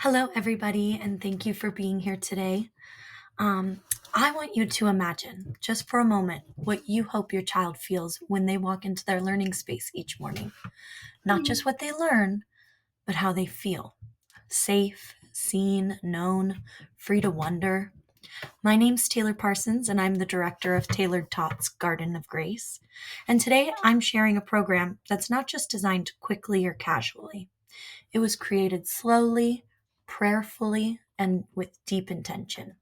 Hello, everybody, and thank you for being here today. I want you to imagine, just for a moment, what you hope your child feels when they walk into their learning space each morning. Not just what they learn, but how they feel safe, seen, known, free to wonder. My name's Taylor Parsons, and I'm the director of Tailored Tots Garden of Grace. And today I'm sharing a program that's not just designed quickly or casually. It was created slowly, prayerfully, and with deep intention.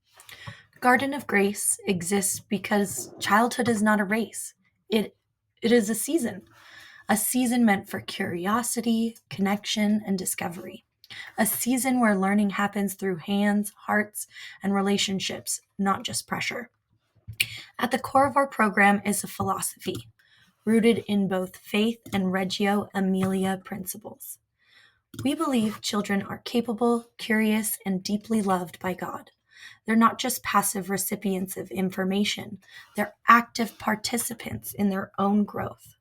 Garden of Grace exists because childhood is not a race. It is a season meant for curiosity, connection, and discovery. A season where learning happens through hands, hearts, and relationships, not just pressure. At the core of our program is a philosophy rooted in both faith and Reggio Emilia principles. We believe children are capable, curious, and deeply loved by God. They're not just passive recipients of information, they're active participants in their own growth.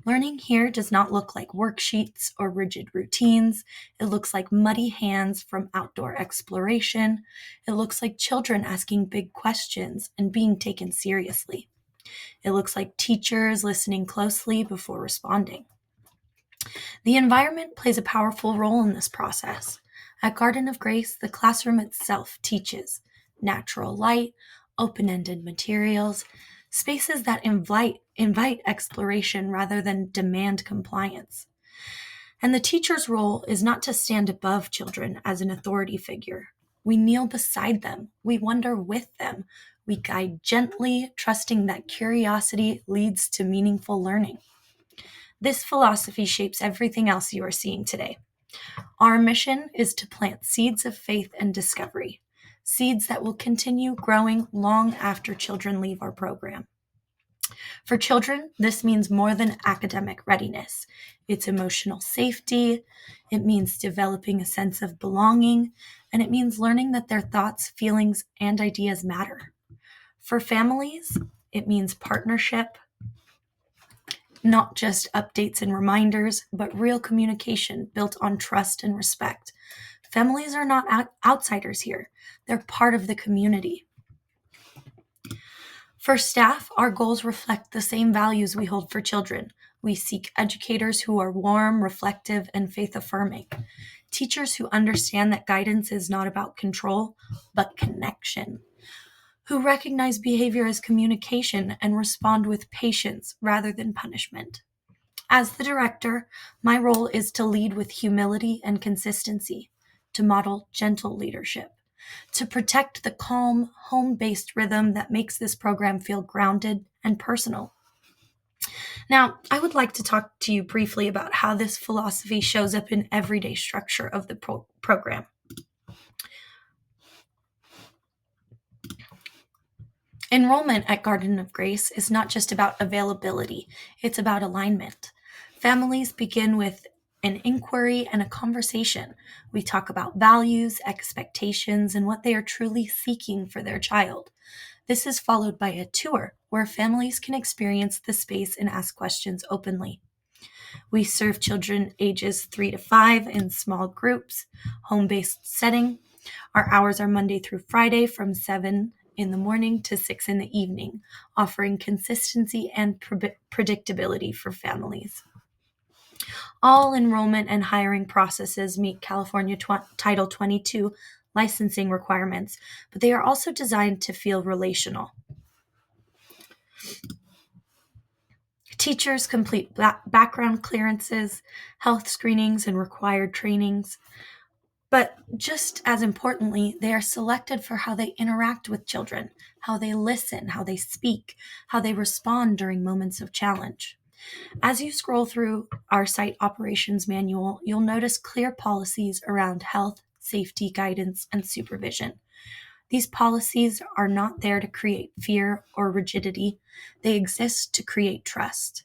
Learning here does not look like worksheets or rigid routines. It looks like muddy hands from outdoor exploration. It looks like children asking big questions and being taken seriously. It looks like teachers listening closely before responding. The environment plays a powerful role in this process. At Garden of Grace, the classroom itself teaches natural light, open ended materials, spaces that invite exploration rather than demand compliance. And the teacher's role is not to stand above children as an authority figure. We kneel beside them, we wonder with them, we guide gently, trusting that curiosity leads to meaningful learning. This philosophy shapes everything else you are seeing today. Our mission is to plant seeds of faith and discovery, seeds that will continue growing long after children leave our program. For children, this means more than academic readiness. It's emotional safety, it means developing a sense of belonging, and it means learning that their thoughts, feelings, and ideas matter. For families, it means partnership, not just updates and reminders, but real communication built on trust and respect. Families are not outsiders here, they're part of the community. For staff, our goals reflect the same values we hold for children. We seek educators who are warm, reflective, and faith affirming. Teachers who understand that guidance is not about control, but connection. Who recognize behavior as communication and respond with patience rather than punishment. As the director, my role is to lead with humility and consistency, to model gentle leadership, to protect the calm, home based rhythm that makes this program feel grounded and personal. Now, I would like to talk to you briefly about how this philosophy shows up in everyday structure of the program. Enrollment at Garden of Grace is not just about availability, it's about alignment. Families begin with an inquiry and a conversation. We talk about values, expectations, and what they are truly seeking for their child. This is followed by a tour where families can experience the space and ask questions openly. We serve children ages 3 to 5 in small groups, home based setting. Our hours are Monday through Friday from 7 in the morning to 6 in the evening, offering consistency and predictability for families. All enrollment and hiring processes meet California Title 22 licensing requirements, but they are also designed to feel relational. Teachers complete background clearances, health screenings, and required trainings. But just as importantly, they are selected for how they interact with children, how they listen, how they speak, how they respond during moments of challenge. As you scroll through our site operations manual, you'll notice clear policies around health, safety, guidance, and supervision. These policies are not there to create fear or rigidity. They exist to create trust.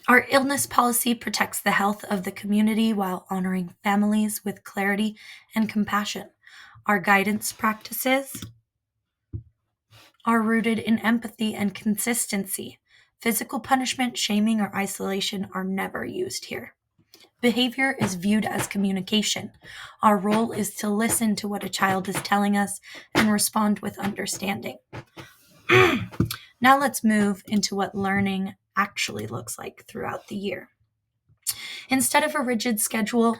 Our illness policy protects the health of the community while honoring families with clarity and compassion. Our guidance practices are rooted in empathy and consistency. Physical punishment, shaming, or isolation are never used here. Behavior is viewed as communication. Our role is to listen to what a child is telling us and respond with understanding. Now let's move into what learning actually looks like throughout the year. Instead of a rigid schedule,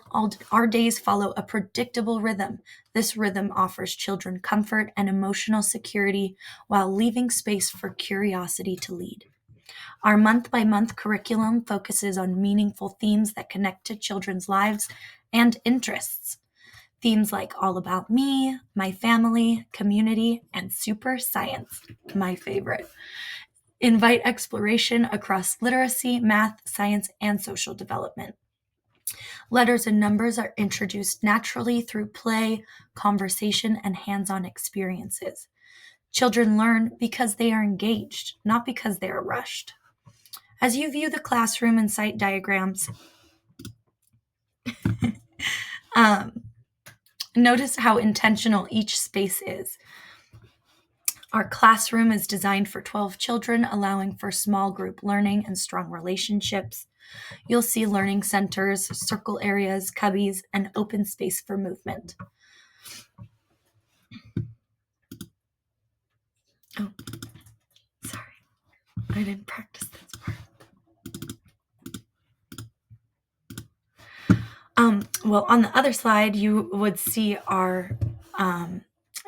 our days follow a predictable rhythm. This rhythm offers children comfort and emotional security while leaving space for curiosity to lead. Our month-by-month curriculum focuses on meaningful themes that connect to children's lives and interests. Themes like All About Me, My Family, Community, and Super Science, my favorite, invite exploration across literacy, math, science, and social development. Letters and numbers are introduced naturally through play, conversation, and hands-on experiences. Children learn because they are engaged, not because they are rushed. As you view the classroom and site diagrams, notice how intentional each space is. Our classroom is designed for 12 children, allowing for small group learning and strong relationships. You'll see learning centers, circle areas, cubbies, and open space for movement. Oh, sorry. I didn't practice this part. Well, on the other slide, you would see our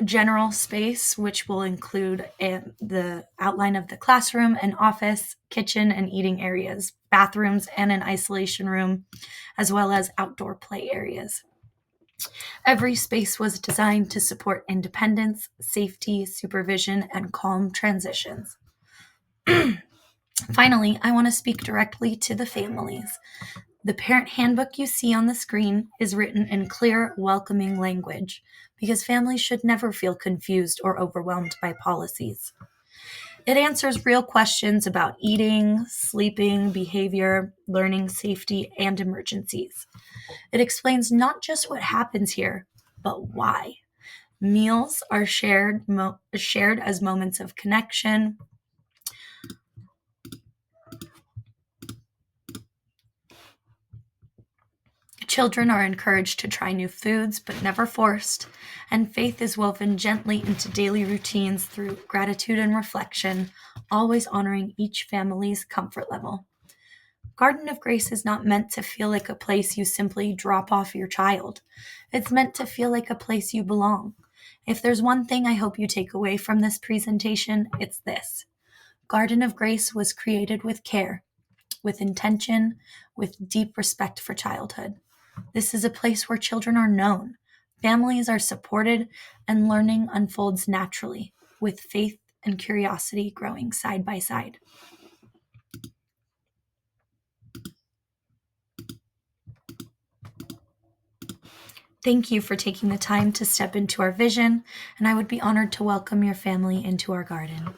general space, which will include the outline of the classroom, an office, kitchen, and eating areas, bathrooms, and an isolation room, as well as outdoor play areas. Every space was designed to support independence, safety, supervision, and calm transitions. Finally, I want to speak directly to the families. The parent handbook you see on the screen is written in clear, welcoming language because families should never feel confused or overwhelmed by policies. It answers real questions about eating, sleeping, behavior, learning, safety, and emergencies. It explains not just what happens here, but why. Meals are shared as moments of connection. Children are encouraged to try new foods, but never forced, and faith is woven gently into daily routines through gratitude and reflection, always honoring each family's comfort level. Garden of Grace is not meant to feel like a place you simply drop off your child. It's meant to feel like a place you belong. If there's one thing I hope you take away from this presentation, it's this. Garden of Grace was created with care, with intention, with deep respect for childhood. This is a place where children are known, families are supported, and learning unfolds naturally, with faith and curiosity growing side by side. Thank you for taking the time to step into our vision, and I would be honored to welcome your family into our garden.